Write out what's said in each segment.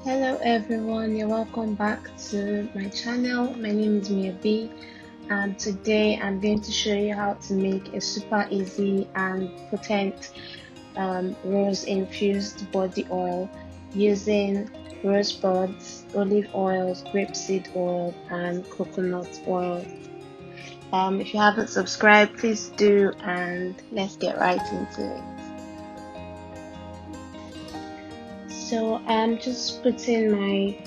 Hello everyone, you're welcome back to my channel. My name is Mia B, and today I'm going to show you how to make a super easy and potent rose infused body oil using rose buds, olive oils, grapeseed oil and coconut oil. If you haven't subscribed, please do, and let's get right into it. So I'm just putting my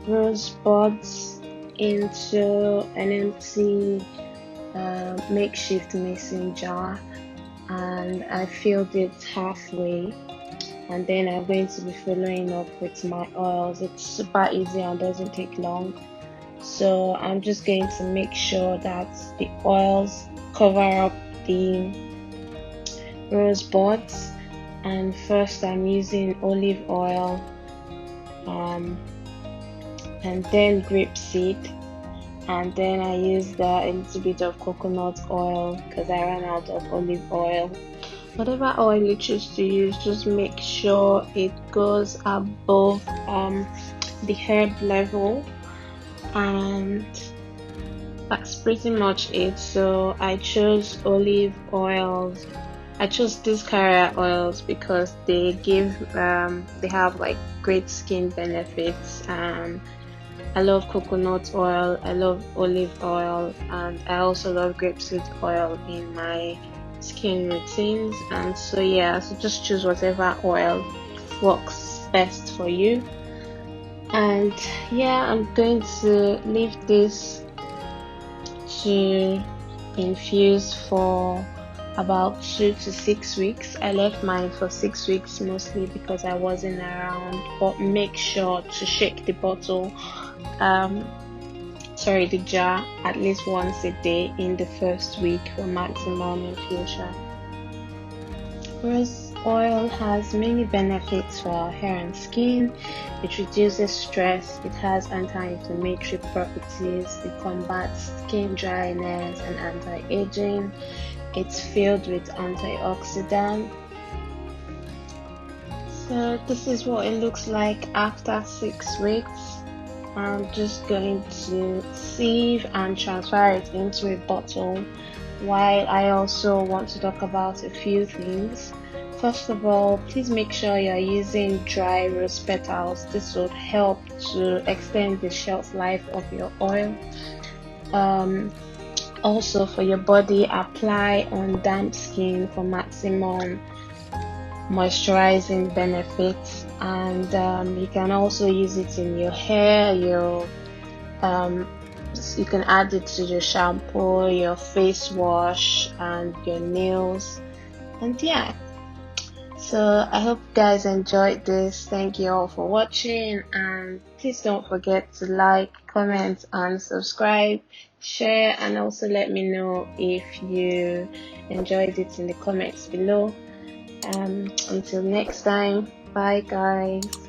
rose buds into an empty makeshift mason jar, and I filled it halfway, and then I'm going to be following up with my oils. It's super easy and doesn't take long, so I'm just going to make sure that the oils cover up the rose buds. And first I'm using olive oil and then grapeseed, and then I used a little bit of coconut oil because I ran out of olive oil. Whatever oil you choose to use, just make sure it goes above the herb level, and that's pretty much it. So I chose olive oils. I chose diyskincare oils because they have like great skin benefits. I love coconut oil, I love olive oil, and I also love grapeseed oil in my skin routines. And so yeah, so just choose whatever oil works best for you. And yeah, I'm going to leave this to infuse for about 2 to 6 weeks. I left mine for 6 weeks mostly because I wasn't around, but make sure to shake the bottle the jar at least once a day in the first week for maximum infusion. Rose oil has many benefits for our hair and skin. It reduces stress, it has anti-inflammatory properties, it combats skin dryness and anti-aging. It's filled with antioxidant. So this is what it looks like after 6 weeks. I'm just going to sieve and transfer it into a bottle, while I also want to talk about a few things. First of all, please make sure you're using dry rose petals. This would help to extend the shelf life of your oil. Also, for your body, apply on damp skin for maximum moisturizing benefits, and you can also use it in your hair. You can add it to your shampoo, your face wash, and your nails. And yeah, so I hope you guys enjoyed this. Thank you all for watching, and please don't forget to like, comment and subscribe, share, and also let me know if you enjoyed it in the comments below. Until next time, bye guys.